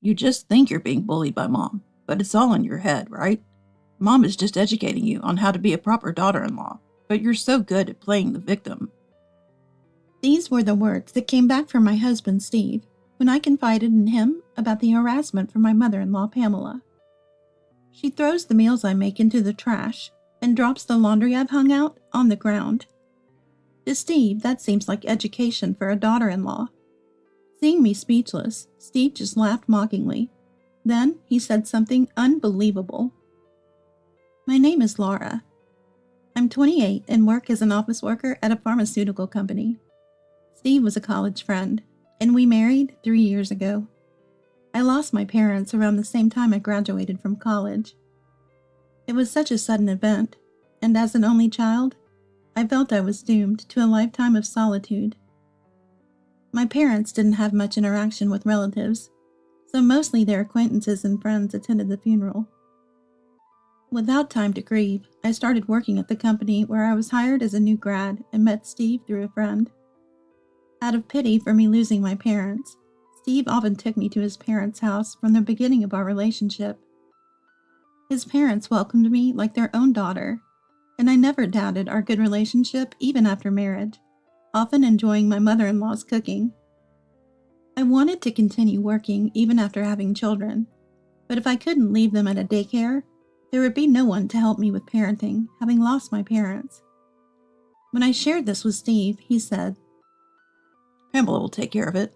You just think you're being bullied by Mom, but it's all in your head, right? Mom is just educating you on how to be a proper daughter-in-law, but you're so good at playing the victim. These were the words that came back from my husband, Steve, when I confided in him about the harassment from my mother-in-law, Pamela. She throws the meals I make into the trash and drops the laundry I've hung out on the ground. To Steve, that seems like education for a daughter-in-law. Seeing me speechless, Steve just laughed mockingly. Then he said something unbelievable. My name is Laura. I'm 28 and work as an office worker at a pharmaceutical company. Steve was a college friend, and we married 3 years ago. I lost my parents around the same time I graduated from college. It was such a sudden event, and as an only child, I felt I was doomed to a lifetime of solitude. My parents didn't have much interaction with relatives, so mostly their acquaintances and friends attended the funeral. Without time to grieve, I started working at the company where I was hired as a new grad and met Steve through a friend. Out of pity for me losing my parents, Steve often took me to his parents' house from the beginning of our relationship. His parents welcomed me like their own daughter, and I never doubted our good relationship even after marriage, often enjoying my mother-in-law's cooking. I wanted to continue working even after having children, but if I couldn't leave them at a daycare, there would be no one to help me with parenting, having lost my parents. When I shared this with Steve, he said, Pamela will take care of it.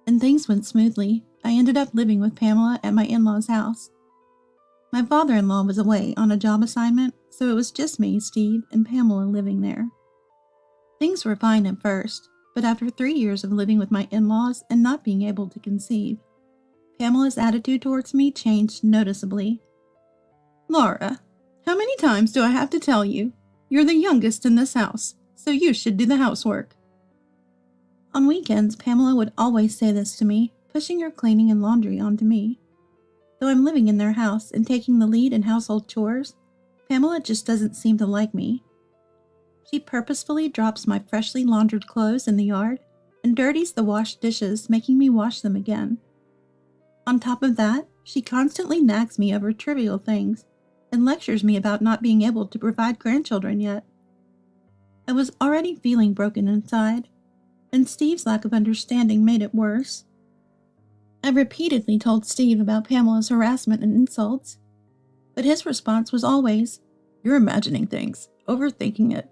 And things went smoothly. I ended up living with Pamela at my in-laws' house. My father-in-law was away on a job assignment, so it was just me, Steve, and Pamela living there. Things were fine at first, but after 3 years of living with my in-laws and not being able to conceive, Pamela's attitude towards me changed noticeably. Laura, how many times do I have to tell you? You're the youngest in this house, so you should do the housework. On weekends, Pamela would always say this to me, pushing her cleaning and laundry onto me. Though I'm living in their house and taking the lead in household chores, Pamela just doesn't seem to like me. She purposefully drops my freshly laundered clothes in the yard and dirties the washed dishes, making me wash them again. On top of that, she constantly nags me over trivial things and lectures me about not being able to provide grandchildren yet. I was already feeling broken inside, and Steve's lack of understanding made it worse. I repeatedly told Steve about Pamela's harassment and insults, but his response was always, "You're imagining things, overthinking it."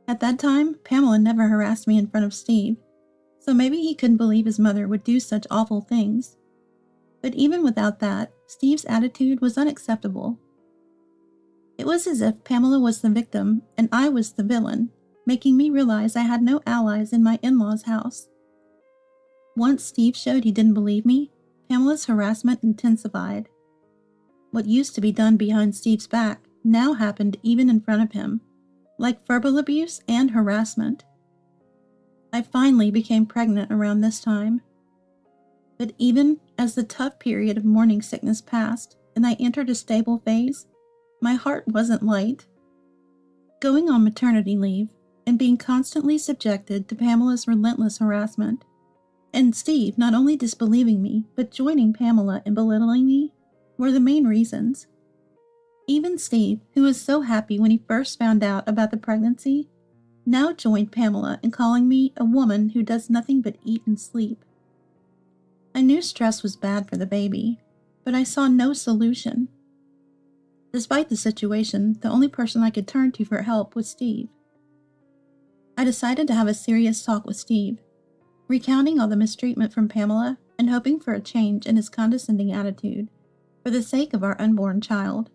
At that time, Pamela never harassed me in front of Steve, so maybe he couldn't believe his mother would do such awful things. But even without that, Steve's attitude was unacceptable. It was as if Pamela was the victim and I was the villain, making me realize I had no allies in my in-laws' house. Once Steve showed he didn't believe me, Pamela's harassment intensified. What used to be done behind Steve's back now happened even in front of him, like verbal abuse and harassment. I finally became pregnant around this time. But even as the tough period of morning sickness passed and I entered a stable phase, my heart wasn't light. Going on maternity leave and being constantly subjected to Pamela's relentless harassment, and Steve not only disbelieving me, but joining Pamela in belittling me, were the main reasons. Even Steve, who was so happy when he first found out about the pregnancy, now joined Pamela in calling me a woman who does nothing but eat and sleep. I knew stress was bad for the baby, but I saw no solution. Despite the situation, the only person I could turn to for help was Steve. I decided to have a serious talk with Steve, recounting all the mistreatment from Pamela and hoping for a change in his condescending attitude for the sake of our unborn child.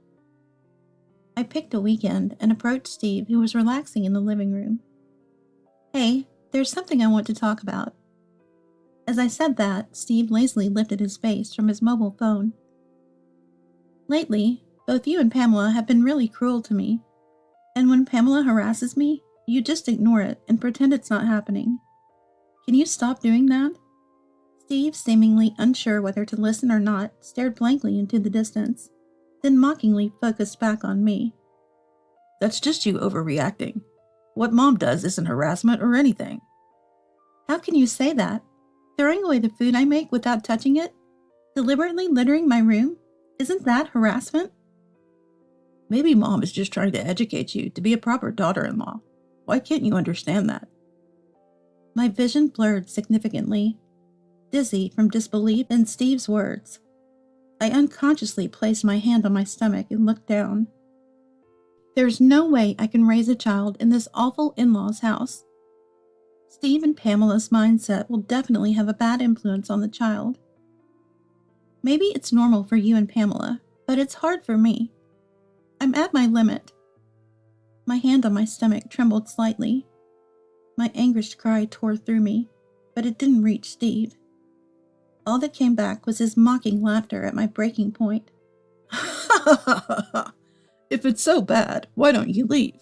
I picked a weekend and approached Steve, who was relaxing in the living room. "Hey, there's something I want to talk about." As I said that, Steve lazily lifted his face from his mobile phone. "Lately, both you and Pamela have been really cruel to me, and when Pamela harasses me, you just ignore it and pretend it's not happening. Can you stop doing that?" Steve, seemingly unsure whether to listen or not, stared blankly into the distance, then mockingly focused back on me. "That's just you overreacting. What Mom does isn't harassment or anything." "How can you say that? Throwing away the food I make without touching it? Deliberately littering my room? Isn't that harassment? Maybe Mom is just trying to educate you to be a proper daughter-in-law. Why can't you understand that? My vision blurred significantly, dizzy from disbelief in Steve's words. I unconsciously placed my hand on my stomach and looked down. There's no way I can raise a child in this awful in-law's house. Steve and Pamela's mindset will definitely have a bad influence on the child. Maybe it's normal for you and Pamela, but it's hard for me. I'm at my limit. My hand on my stomach trembled slightly. My anguished cry tore through me, but it didn't reach Steve. All that came back was his mocking laughter at my breaking point. If it's so bad, why don't you leave?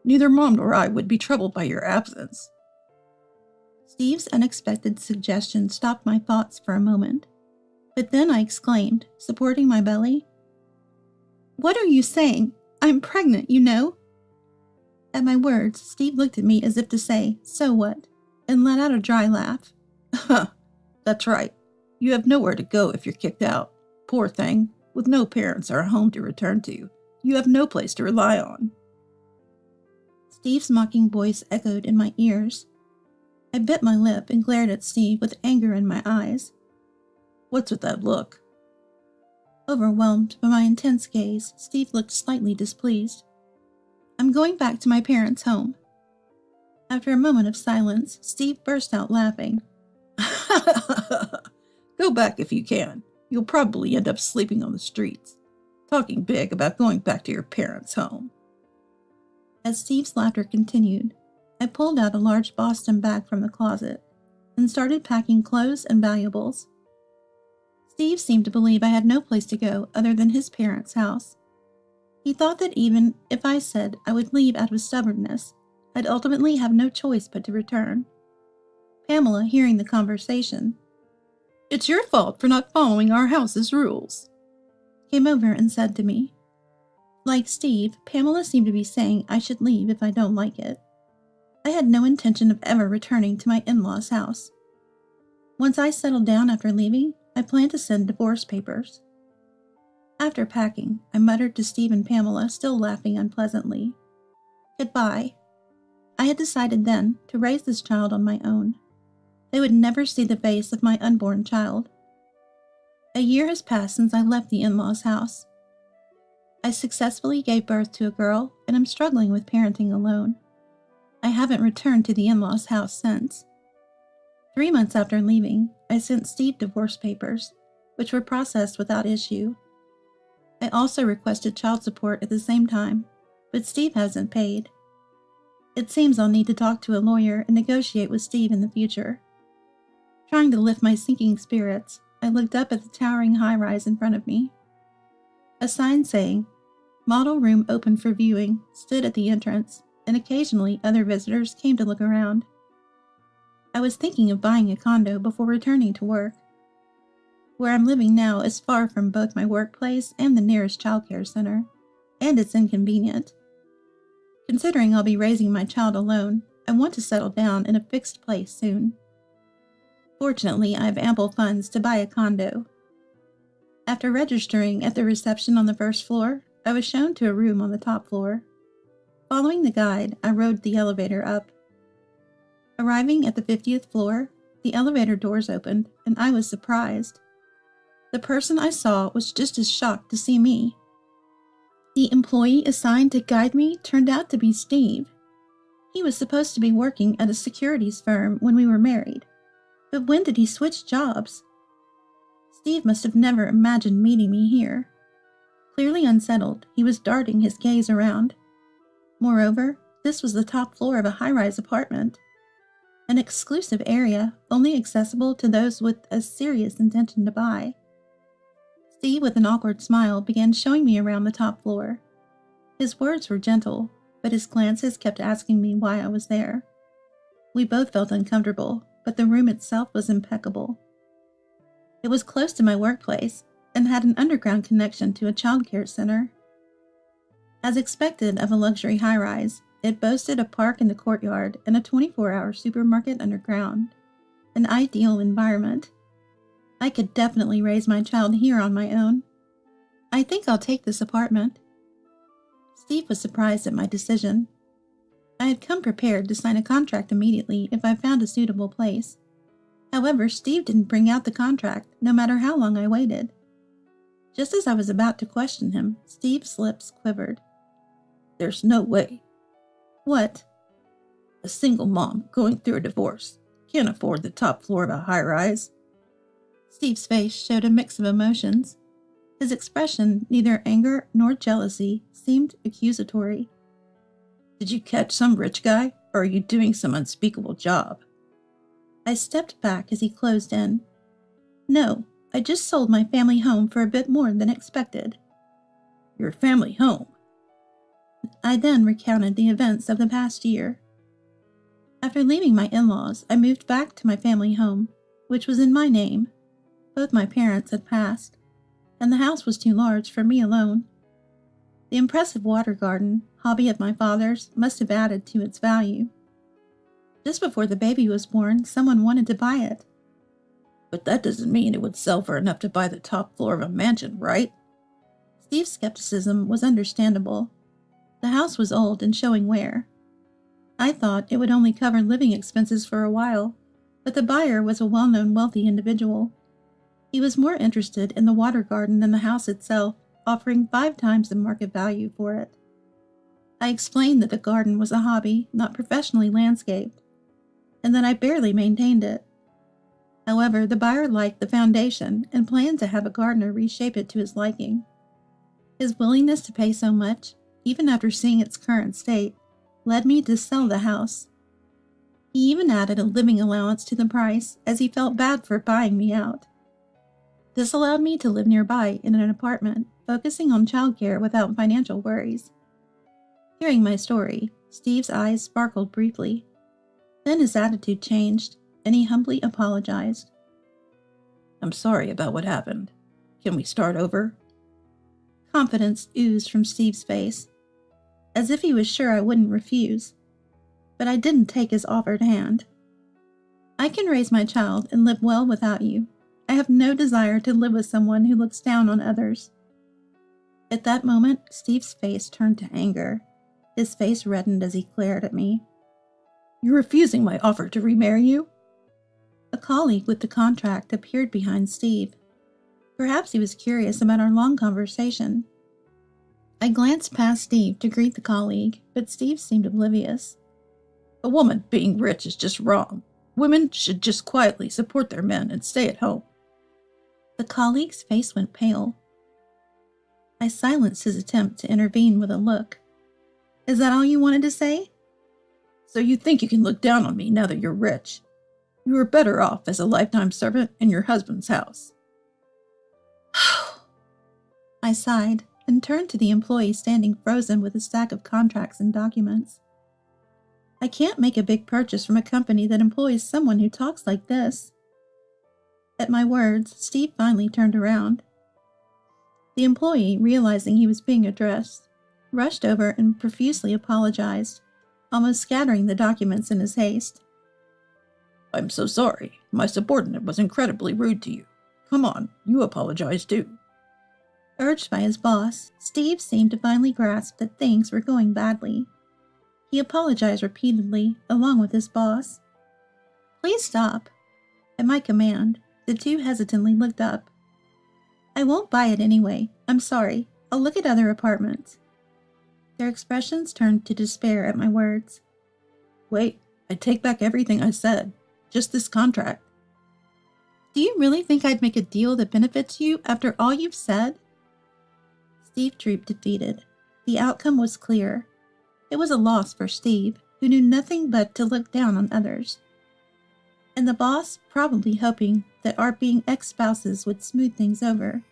Neither Mom nor I would be troubled by your absence. Steve's unexpected suggestion stopped my thoughts for a moment, but then I exclaimed, supporting my belly, "What are you saying? I'm pregnant, you know." At my words, Steve looked at me as if to say, "So what?" and let out a dry laugh. That's right. You have nowhere to go if you're kicked out. Poor thing, with no parents or a home to return to. You have no place to rely on. Steve's mocking voice echoed in my ears. I bit my lip and glared at Steve with anger in my eyes. What's with that look? Overwhelmed by my intense gaze, Steve looked slightly displeased. I'm going back to my parents' home. After a moment of silence, Steve burst out laughing. Go back if you can. You'll probably end up sleeping on the streets. Talking big about going back to your parents' home. As Steve's laughter continued, I pulled out a large Boston bag from the closet and started packing clothes and valuables. Steve seemed to believe I had no place to go other than his parents' house. He thought that even if I said I would leave out of stubbornness, I'd ultimately have no choice but to return. Pamela, hearing the conversation, "It's your fault for not following our house's rules," came over and said to me. Like Steve, Pamela seemed to be saying I should leave if I don't like it. I had no intention of ever returning to my in-laws' house. Once I settled down after leaving, I planned to send divorce papers. After packing, I muttered to Steve and Pamela, still laughing unpleasantly, "Goodbye." I had decided then to raise this child on my own. They would never see the face of my unborn child. A year has passed since I left the in-laws' house. I successfully gave birth to a girl, and I'm struggling with parenting alone. I haven't returned to the in-laws' house since. 3 months after leaving, I sent Steve divorce papers, which were processed without issue. I also requested child support at the same time, but Steve hasn't paid. It seems I'll need to talk to a lawyer and negotiate with Steve in the future. Trying to lift my sinking spirits, I looked up at the towering high-rise in front of me. A sign saying, "Model room open for viewing," stood at the entrance, and occasionally other visitors came to look around. I was thinking of buying a condo before returning to work. Where I'm living now is far from both my workplace and the nearest childcare center, and it's inconvenient. Considering I'll be raising my child alone, I want to settle down in a fixed place soon. Fortunately, I have ample funds to buy a condo. After registering at the reception on the first floor, I was shown to a room on the top floor. Following the guide, I rode the elevator up. Arriving at the 50th floor, the elevator doors opened, and I was surprised. The person I saw was just as shocked to see me. The employee assigned to guide me turned out to be Steve. He was supposed to be working at a securities firm when we were married. But when did he switch jobs? Steve must have never imagined meeting me here. Clearly unsettled, he was darting his gaze around. Moreover, this was the top floor of a high-rise apartment, an exclusive area only accessible to those with a serious intention to buy. Steve, with an awkward smile, began showing me around the top floor. His words were gentle, but his glances kept asking me why I was there. We both felt uncomfortable, but the room itself was impeccable. It was close to my workplace and had an underground connection to a childcare center. As expected of a luxury high-rise, it boasted a park in the courtyard and a 24-hour supermarket underground. an ideal environment. I could definitely raise my child here on my own. I think I'll take this apartment. Steve was surprised at my decision. I had come prepared to sign a contract immediately if I found a suitable place. However, Steve didn't bring out the contract, no matter how long I waited. Just as I was about to question him, Steve's lips quivered. There's no way. What? A single mom going through a divorce can't afford the top floor of a high-rise. Steve's face showed a mix of emotions. His expression, neither anger nor jealousy, seemed accusatory. Did you catch some rich guy, or are you doing some unspeakable job? I stepped back as he closed in. No, I just sold my family home for a bit more than expected. Your family home? I then recounted the events of the past year. After leaving my in-laws, I moved back to my family home, which was in my name. Both my parents had passed, and the house was too large for me alone. The impressive water garden, hobby of my father's, must have added to its value. Just before the baby was born, someone wanted to buy it. But that doesn't mean it would sell for enough to buy the top floor of a mansion, right? Steve's skepticism was understandable. The house was old and showing wear. I thought it would only cover living expenses for a while, but the buyer was a well-known wealthy individual. He was more interested in the water garden than the house itself, offering 5 times the market value for it. I explained that the garden was a hobby, not professionally landscaped, and that I barely maintained it. However, the buyer liked the foundation and planned to have a gardener reshape it to his liking. His willingness to pay so much, even after seeing its current state, led me to sell the house. He even added a living allowance to the price, as he felt bad for buying me out. This allowed me to live nearby in an apartment, focusing on childcare without financial worries. Hearing my story, Steve's eyes sparkled briefly. Then his attitude changed, and he humbly apologized. I'm sorry about what happened. Can we start over? Confidence oozed from Steve's face, as if he was sure I wouldn't refuse. But I didn't take his offered hand. I can raise my child and live well without you. I have no desire to live with someone who looks down on others. At that moment, Steve's face turned to anger. His face reddened as he glared at me. You're refusing my offer to remarry you? A colleague with the contract appeared behind Steve. Perhaps he was curious about our long conversation. I glanced past Steve to greet the colleague, but Steve seemed oblivious. A woman being rich is just wrong. Women should just quietly support their men and stay at home. The colleague's face went pale. I silenced his attempt to intervene with a look. Is that all you wanted to say? So you think you can look down on me now that you're rich? You are better off as a lifetime servant in your husband's house. I sighed and turned to the employee standing frozen with a stack of contracts and documents. I can't make a big purchase from a company that employs someone who talks like this. At my words, Steve finally turned around. The employee, realizing he was being addressed, rushed over and profusely apologized, almost scattering the documents in his haste. I'm so sorry. My subordinate was incredibly rude to you. Come on, you apologize too. Urged by his boss, Steve seemed to finally grasp that things were going badly. He apologized repeatedly, along with his boss. Please stop. At my command, the two hesitantly looked up. I won't buy it anyway. I'm sorry. I'll look at other apartments. Their expressions turned to despair at my words. Wait, I take back everything I said. Just this contract. Do you really think I'd make a deal that benefits you after all you've said? Steve drooped defeated. The outcome was clear. It was a loss for Steve, who knew nothing but to look down on others. And the boss, probably hoping that our being ex-spouses would smooth things over,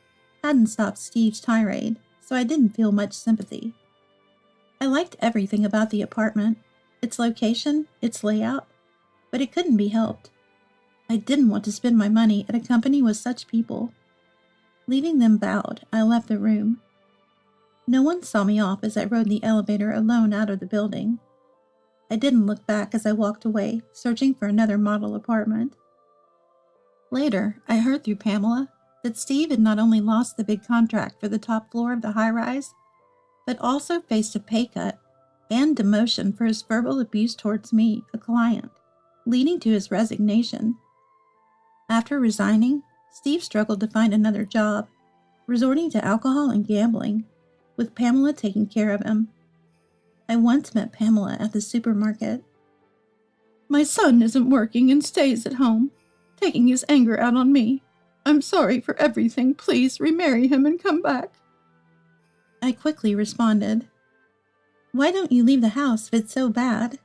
hadn't stopped Steve's tirade, so I didn't feel much sympathy. I liked everything about the apartment, its location, its layout, but it couldn't be helped. I didn't want to spend my money at a company with such people. Leaving them bowed, I left the room. No one saw me off as I rode the elevator alone out of the building. I didn't look back as I walked away, searching for another model apartment. Later, I heard through Pamela that Steve had not only lost the big contract for the top floor of the high-rise, but also faced a pay cut and demotion for his verbal abuse towards me, a client, leading to his resignation. After resigning, Steve struggled to find another job, resorting to alcohol and gambling, with Pamela taking care of him. I once met Pamela at the supermarket. My son isn't working and stays at home, taking his anger out on me. I'm sorry for everything. Please remarry him and come back. I quickly responded, Why don't you leave the house if it's so bad?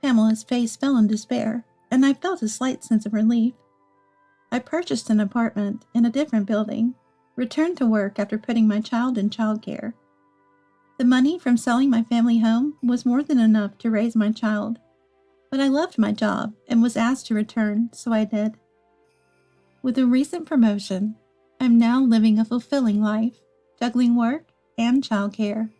Pamela's face fell in despair, and I felt a slight sense of relief. I purchased an apartment in a different building, returned to work after putting my child in childcare. The money from selling my family home was more than enough to raise my child, but I loved my job and was asked to return, so I did. With a recent promotion, I'm now living a fulfilling life, juggling work and childcare.